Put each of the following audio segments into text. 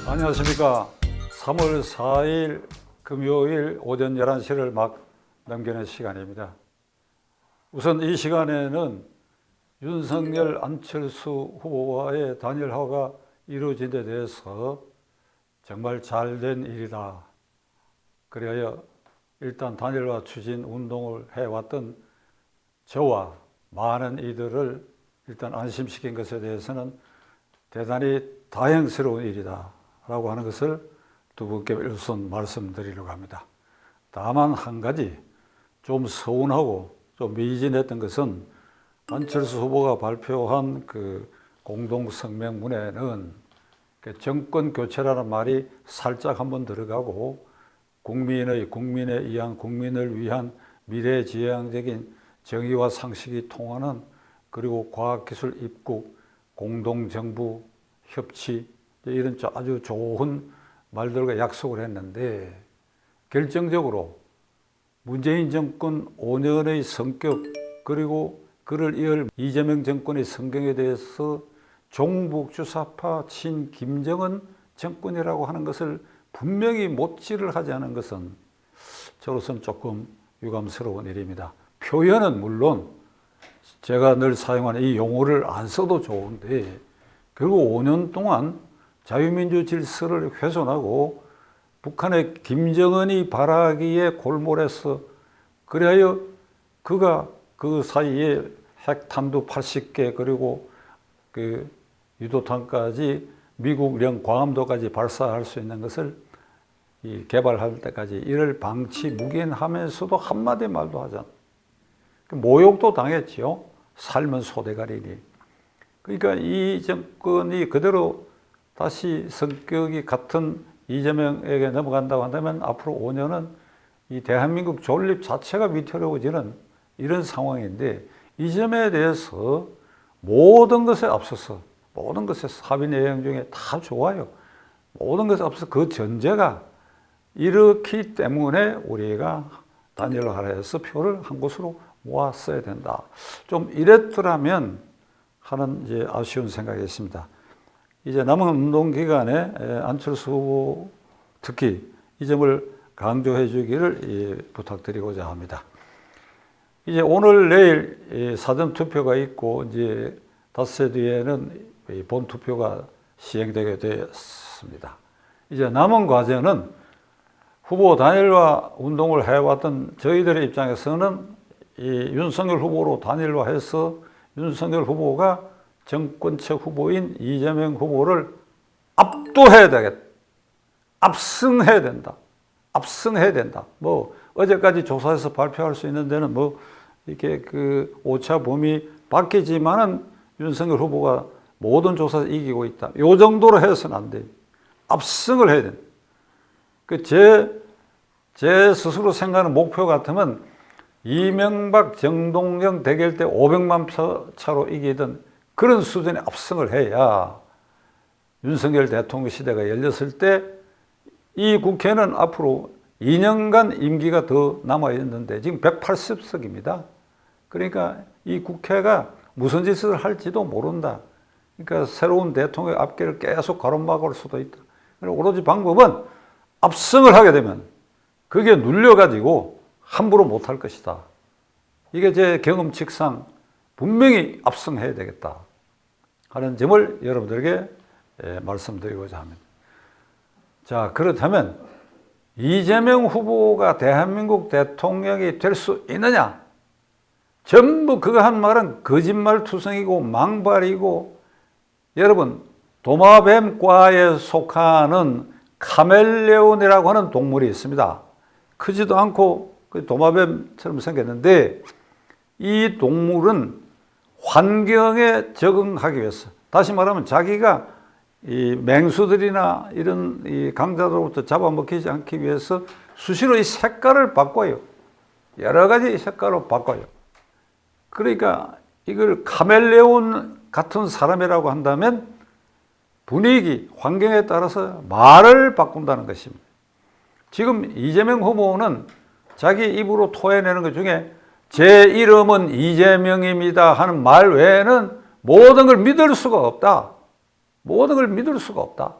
안녕하십니까. 3월 4일 금요일 오전 11시를 막 넘기는 시간입니다. 우선 이 시간에는 윤석열, 안철수 후보와의 단일화가 이루어진 데 대해서 정말 잘된 일이다. 그래야 일단 단일화 추진 운동을 해왔던 저와 많은 이들을 일단 안심시킨 것에 대해서는 대단히 다행스러운 일이다 라고 하는 것을 두 분께 우선 말씀드리려고 합니다. 다만 한 가지 좀 서운하고 좀 미진했던 것은 안철수 후보가 발표한 그 공동성명문에는 정권 교체라는 말이 살짝 한번 들어가고 국민을 위한, 국민을 위한 미래지향적인 정의와 상식이 통하는, 그리고 과학기술 입국, 공동정부 협치, 이런 아주 좋은 말들과 약속을 했는데, 결정적으로 문재인 정권 5년의 성격, 그리고 그를 이을 이재명 정권의 성격에 대해서 종북주사파 친김정은 정권이라고 하는 것을 분명히 못지를 하지 않은 것은 저로서는 조금 유감스러운 일입니다. 표현은 물론 제가 늘 사용하는 이 용어를 안 써도 좋은데, 결국 5년 동안 자유민주 질서를 훼손하고 북한의 김정은이 발하기에 골몰해서, 그래야 그가 그 사이에 핵탄두 80개 그리고 그 유도탄까지 미국령 광함도까지 발사할 수 있는 것을 개발할 때까지 이를 방치 묵인하면서도 한마디 말도 하지 않아. 모욕도 당했지요. 삶은 소대가리니. 그러니까 이 정권이 그대로 다시 성격이 같은 이재명에게 넘어간다고 한다면 앞으로 5년은 이 대한민국 존립 자체가 위태로워지는 이런 상황인데, 이 점에 대해서 모든 것에 앞서서, 모든 것에 합의 내용 중에 다 좋아요. 모든 것에 앞서서 그 전제가 이렇기 때문에 우리가 단일화를 해서 표를 한 곳으로 모았어야 된다. 좀 이랬더라면 하는 이제 아쉬운 생각이 있습니다. 이제 남은 운동 기간에 안철수 후보 특히 이 점을 강조해 주기를 부탁드리고자 합니다. 이제 오늘 내일 사전 투표가 있고 이제 닷새 뒤에는 본 투표가 시행되게 되었습니다. 이제 남은 과제는 후보 단일화 운동을 해왔던 저희들의 입장에서는 이 윤석열 후보로 단일화해서 윤석열 후보가 정권적 후보인 이재명 후보를 압도해야 되겠다. 압승해야 된다. 압승해야 된다. 뭐 어제까지 조사해서 발표할 수 있는 데는 뭐 이렇게 그 오차 범위 바뀌지만은 윤석열 후보가 모든 조사에서 이기고 있다. 요 정도로 해서는 안 돼요. 압승을 해야 된다. 제 스스로 생각하는 목표 같으면 이명박 정동영 대결 때 500만 표 차로 이기던 그런 수준의 압승을 해야 윤석열 대통령 시대가 열렸을 때 이 국회는 앞으로 2년간 임기가 더 남아있는데 지금 180석입니다. 그러니까 이 국회가 무슨 짓을 할지도 모른다. 그러니까 새로운 대통령의 앞길을 계속 가로막을 수도 있다. 오로지 방법은 압승을 하게 되면 그게 눌려가지고 함부로 못할 것이다. 이게 제 경험칙상 분명히 압승해야 되겠다 하는 점을 여러분들에게 말씀드리고자 합니다. 자, 그렇다면 이재명 후보가 대한민국 대통령이 될 수 있느냐? 전부 그가 한 말은 거짓말투성이고 망발이고, 여러분 도마뱀과에 속하는 카멜레온이라고 하는 동물이 있습니다. 크지도 않고 도마뱀처럼 생겼는데, 이 동물은 환경에 적응하기 위해서, 다시 말하면 자기가 이 맹수들이나 이런 이 강자들로부터 잡아먹히지 않기 위해서 수시로 이 색깔을 바꿔요. 여러 가지 색깔로 바꿔요. 그러니까 이걸 카멜레온 같은 사람이라고 한다면 분위기, 환경에 따라서 말을 바꾼다는 것입니다. 지금 이재명 후보는 자기 입으로 토해내는 것 중에 제 이름은 이재명입니다 하는 말 외에는 모든 걸 믿을 수가 없다. 모든 걸 믿을 수가 없다.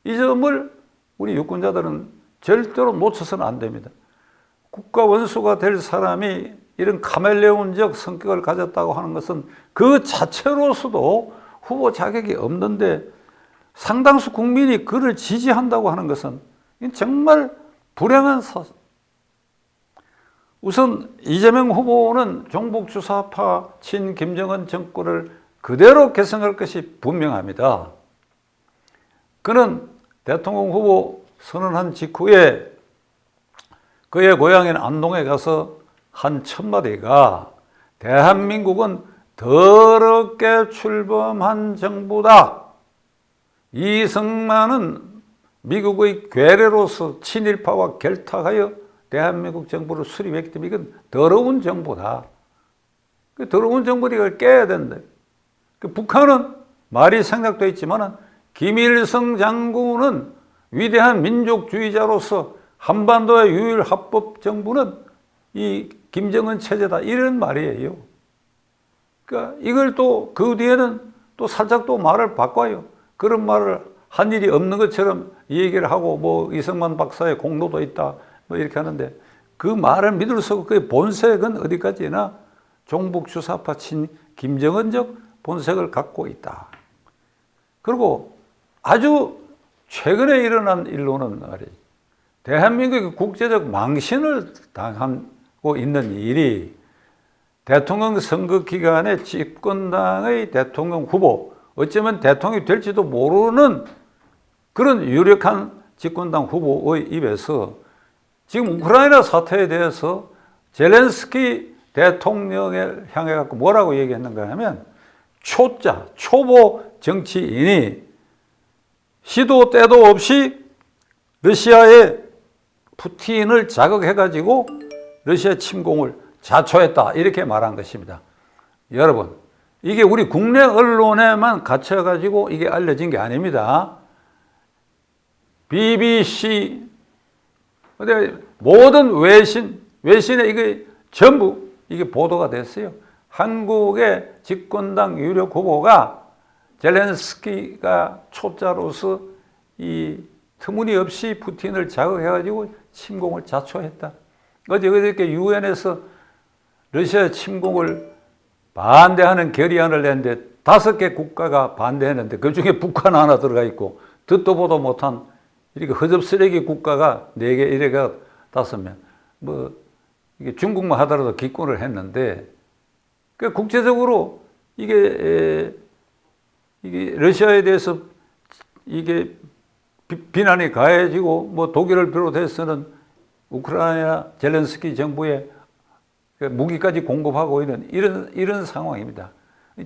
이 점을 우리 유권자들은 절대로 놓쳐서는 안 됩니다. 국가 원수가 될 사람이 이런 카멜레온적 성격을 가졌다고 하는 것은 그 자체로서도 후보 자격이 없는데 상당수 국민이 그를 지지한다고 하는 것은 정말 불행한 사실. 우선 이재명 후보는 종북주사파 친 김정은 정권을 그대로 계승할 것이 분명합니다. 그는 대통령 후보 선언한 직후에 그의 고향인 안동에 가서 한 첫마디가 대한민국은 더럽게 출범한 정부다. 이승만은 미국의 괴뢰로서 친일파와 결탁하여 대한민국 정부를 수립했기 때문에 이건 더러운 정부다. 그 더러운 정부를 이걸 깨야 된다. 그 북한은 말이 생략되어 있지만 김일성 장군은 위대한 민족주의자로서 한반도의 유일 합법 정부는 이 김정은 체제다. 이런 말이에요. 그러니까 이걸 또 그 뒤에는 또 살짝 또 말을 바꿔요. 그런 말을 한 일이 없는 것처럼 얘기를 하고 뭐 이승만 박사의 공로도 있다. 뭐 이렇게 하는데 그 말을 믿을 수 없고 그의 본색은 어디까지나 종북주사파 친 김정은적 본색을 갖고 있다. 그리고 아주 최근에 일어난 일로는 말이에요. 대한민국의 국제적 망신을 당하고 있는 일이 대통령 선거 기간에 집권당의 대통령 후보, 어쩌면 대통령이 될지도 모르는 그런 유력한 집권당 후보의 입에서 지금 우크라이나 사태에 대해서 젤렌스키 대통령을 향해 갖고 뭐라고 얘기했는가 하면 초보 정치인이 시도 때도 없이 러시아의 푸틴을 자극해가지고 러시아 침공을 자초했다. 이렇게 말한 것입니다. 여러분, 이게 우리 국내 언론에만 갇혀가지고 이게 알려진 게 아닙니다. BBC, 모든 외신에 이게 전부 이게 보도가 됐어요. 한국의 집권당 유력 후보가 젤렌스키가 초짜로서 이 터무니없이 푸틴을 자극해가지고 침공을 자초했다. 어저께 유엔에서 러시아 침공을 반대하는 결의안을 냈는데 5개 국가가 반대했는데 그 중에 북한 하나 들어가 있고 듣도 보도 못한 이렇게 허접쓰레기 국가가 4개, 이래가 5명. 뭐 이게 중국만 하더라도 기권을 했는데 그 국제적으로 이게 러시아에 대해서 이게 비난이 가해지고 뭐 독일을 비롯해서는 우크라이나 젤렌스키 정부에 무기까지 공급하고 있는 이런 상황입니다.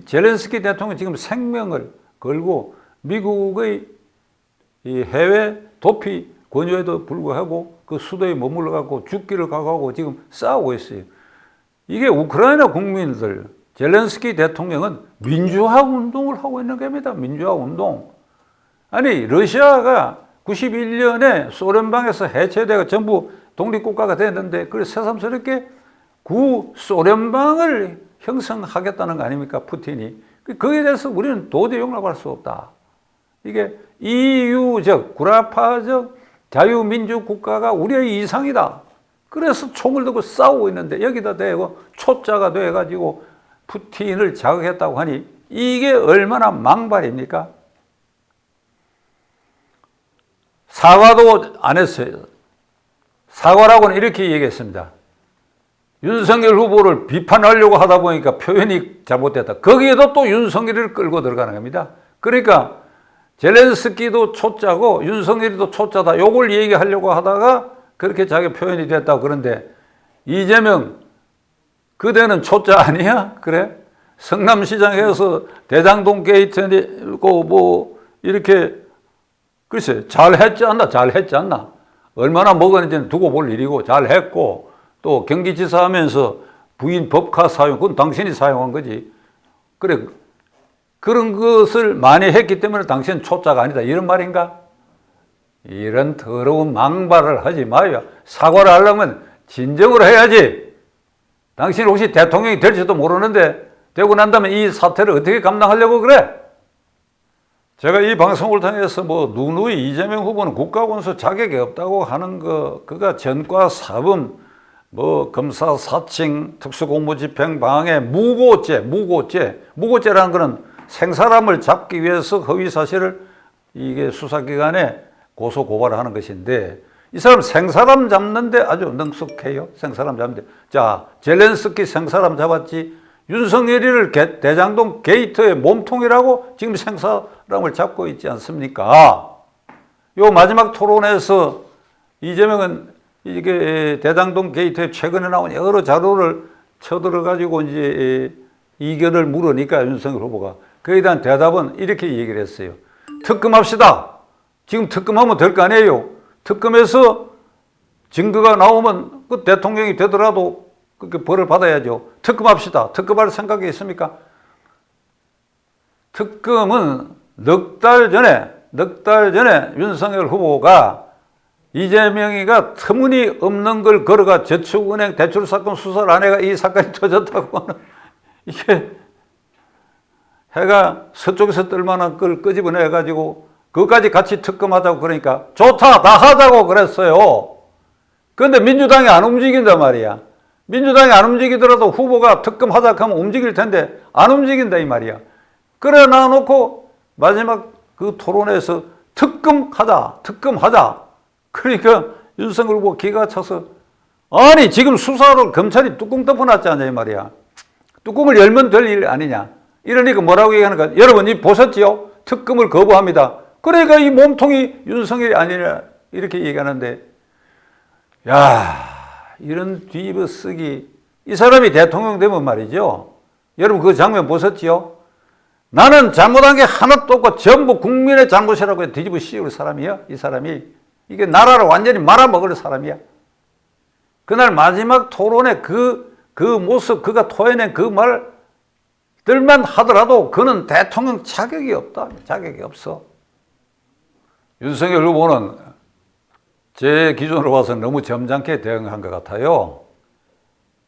젤렌스키 대통령이 지금 생명을 걸고 미국의 이 해외 도피 권유에도 불구하고 그 수도에 머물러 갖고 죽기를 각오하고 지금 싸우고 있어요. 이게 우크라이나 국민들, 젤렌스키 대통령은 민주화 운동을 하고 있는 겁니다. 민주화 운동. 아니 러시아가 91년에 소련방에서 해체되고 전부 독립국가가 됐는데 그걸 새삼스럽게 구소련방을 형성하겠다는 거 아닙니까? 푸틴이. 거기에 대해서 우리는 도저히 용납할 수 없다. 이게 EU적, 구라파적 자유민주국가가 우리의 이상이다. 그래서 총을 들고 싸우고 있는데 여기다 대고 초짜가 돼가지고 푸틴을 자극했다고 하니 이게 얼마나 망발입니까? 사과도 안 했어요. 사과라고는 이렇게 얘기했습니다. 윤석열 후보를 비판하려고 하다 보니까 표현이 잘못됐다. 거기에도 또 윤석열을 끌고 들어가는 겁니다. 그러니까 젤렌스키도 초짜고 윤석열이도 초짜다. 요걸 얘기하려고 하다가 그렇게 자기 표현이 됐다고. 그런데 이재명 그대는 초짜 아니야? 그래? 성남시장에서 대장동 게이트고 뭐 이렇게 글쎄 잘했지 않나? 얼마나 먹었는지는 두고 볼 일이고 잘했고 또 경기지사 하면서 부인 법카 사용, 그건 당신이 사용한 거지. 그래, 그런 것을 많이 했기 때문에 당신은 초짜가 아니다. 이런 말인가? 이런 더러운 망발을 하지 마요. 사과를 하려면 진정으로 해야지. 당신 혹시 대통령이 될지도 모르는데 되고 난 다음에 이 사태를 어떻게 감당하려고 그래? 제가 이 방송을 통해서 뭐 누누이 이재명 후보는 국가원수 자격이 없다고 하는 거, 그가 전과 사범, 뭐 검사 사칭, 특수공무집행 방해, 무고죄라는 거는 생사람을 잡기 위해서 허위 사실을 이게 수사기관에 고소 고발을 하는 것인데, 이 사람 생사람 잡는데 아주 능숙해요. 생사람 잡는데. 자, 젤렌스키 생사람 잡았지. 윤석열이를 대장동 게이트의 몸통이라고 지금 생사람을 잡고 있지 않습니까? 요 마지막 토론에서 이재명은 이게 대장동 게이트에 최근에 나온 여러 자료를 쳐들어가지고 이제 이견을 물으니까 윤석열 후보가 그에 대한 대답은 이렇게 얘기를 했어요. 특검합시다. 지금 특검하면 될 거 아니에요. 특검에서 증거가 나오면 그 대통령이 되더라도 그렇게 벌을 받아야죠. 특검합시다. 특검할 생각이 있습니까? 특검은 넉 달 전에 윤석열 후보가 이재명이가 터무니없는 걸 걸어가 저축은행 대출 사건 수사를 안 해가 이 사건이 터졌다고 하는, 이게 해가 서쪽에서 뜰 만한 걸 끄집어내 가지고 그것까지 같이 특검하자고 그러니까 좋다, 다 하자고 그랬어요. 그런데 민주당이 안 움직인단 말이야. 민주당이 안 움직이더라도 후보가 특검하자 하면 움직일 텐데 안 움직인다 이 말이야. 그래 놔놓고 마지막 그 토론에서 특검하자. 그러니까 윤석열 후보 기가 차서, 아니 지금 수사를 검찰이 뚜껑 덮어놨지 않냐 이 말이야. 뚜껑을 열면 될 일 아니냐. 이러니까 뭐라고 얘기하는가. 여러분 이 보셨지요? 특검을 거부합니다. 그러니까 이 몸통이 윤석열이 아니냐 이렇게 얘기하는데, 야, 이런 뒤집어쓰기. 이 사람이 대통령 되면 말이죠. 여러분 그 장면 보셨지요? 나는 잘못한 게 하나도 없고 전부 국민의 잘못이라고 뒤집어 씌울 사람이야. 이 사람이. 이게 나라를 완전히 말아먹을 사람이야. 그날 마지막 토론에 그 모습, 그가 토해낸 그 말들만 하더라도 그는 대통령 자격이 없다. 자격이 없어. 윤석열 후보는 제 기준으로 봐서 너무 점잖게 대응한 것 같아요.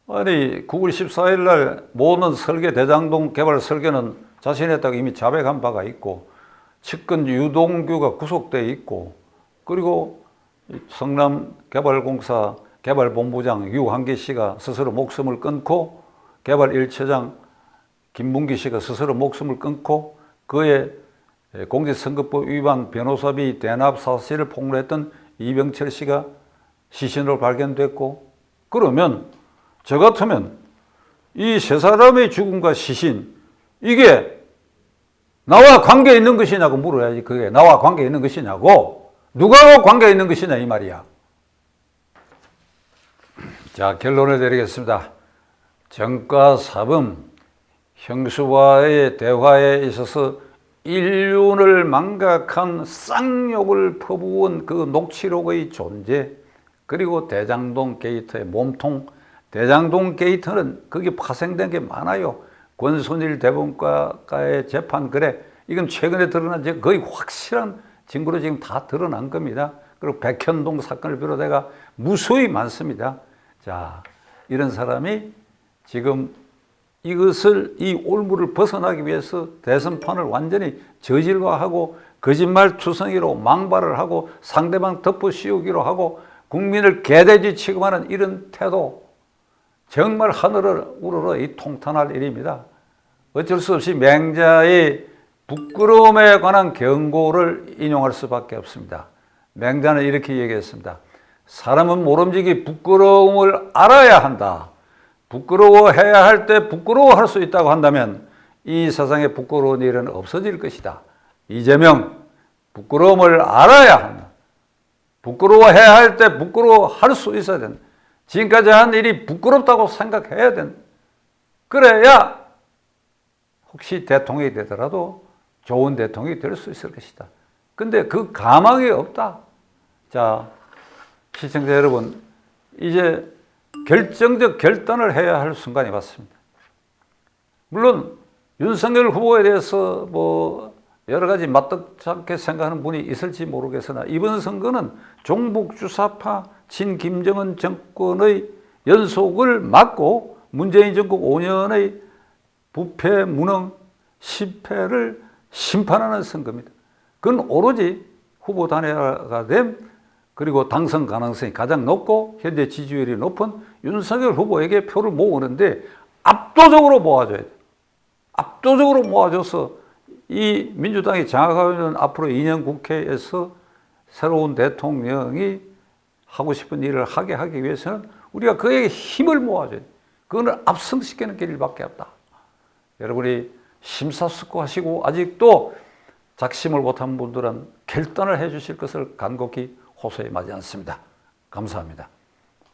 아니 9월 14일 날 모든 설계, 대장동 개발 설계는 자신했다고 이미 자백한 바가 있고, 측근 유동규가 구속돼 있고, 그리고 성남개발공사 개발본부장 유한기 씨가 스스로 목숨을 끊고, 개발 1차장 김문기 씨가 스스로 목숨을 끊고, 그의 공직선거법 위반 변호사비 대납 사실을 폭로했던 이병철 씨가 시신으로 발견됐고, 그러면 저 같으면 이 세 사람의 죽음과 시신, 이게 나와 관계 있는 것이냐고 물어야지. 그게 나와 관계 있는 것이냐고. 누가 관계 있는 것이냐 이 말이야. 자, 결론을 내리겠습니다. 정과 사범, 형수와의 대화에 있어서 인륜을 망각한 쌍욕을 퍼부은 그 녹취록의 존재, 그리고 대장동 게이트의 몸통. 대장동 게이트는 거기 파생된 게 많아요. 권순일 대법관과의 재판 그래, 이건 최근에 드러난 거의 확실한 증거로 지금 다 드러난 겁니다. 그리고 백현동 사건을 비롯해가 무수히 많습니다. 자, 이런 사람이 지금 이것을, 이 올무를 벗어나기 위해서 대선판을 완전히 저질화하고 거짓말 투성이로 망발을 하고 상대방 덮어 씌우기로 하고 국민을 개돼지 취급하는 이런 태도, 정말 하늘을 우러러 이 통탄할 일입니다. 어쩔 수 없이 맹자의 부끄러움에 관한 경고를 인용할 수밖에 없습니다. 맹자는 이렇게 얘기했습니다. 사람은 모름지기 부끄러움을 알아야 한다. 부끄러워해야 할 때 부끄러워할 수 있다고 한다면 이 세상에 부끄러운 일은 없어질 것이다. 이재명, 부끄러움을 알아야 한다. 부끄러워해야 할 때 부끄러워할 수 있어야 된다. 지금까지 한 일이 부끄럽다고 생각해야 된다. 그래야 혹시 대통령이 되더라도 좋은 대통령이 될 수 있을 것이다. 근데 그 가망이 없다. 자, 시청자 여러분, 이제 결정적 결단을 해야 할 순간이 왔습니다. 물론 윤석열 후보에 대해서 뭐 여러 가지 맞떡찮게 생각하는 분이 있을지 모르겠으나, 이번 선거는 종북주사파 친김정은 정권의 연속을 막고 문재인 정권 5년의 부패, 무능, 실패를 심판하는 선거입니다. 그건 오로지 후보 단일화가 됨, 그리고 당선 가능성이 가장 높고 현재 지지율이 높은 윤석열 후보에게 표를 모으는데 압도적으로 모아줘야 돼. 압도적으로 모아줘서 이 민주당이 장악하고 있는 앞으로 2년 국회에서 새로운 대통령이 하고 싶은 일을 하기 위해서는 우리가 그에게 힘을 모아줘야 돼. 그거는 압승시키는 길밖에 없다. 여러분이 심사숙고하시고 아직도 작심을 못한 분들은 결단을 해 주실 것을 간곡히 호소해 마지 않습니다. 감사합니다.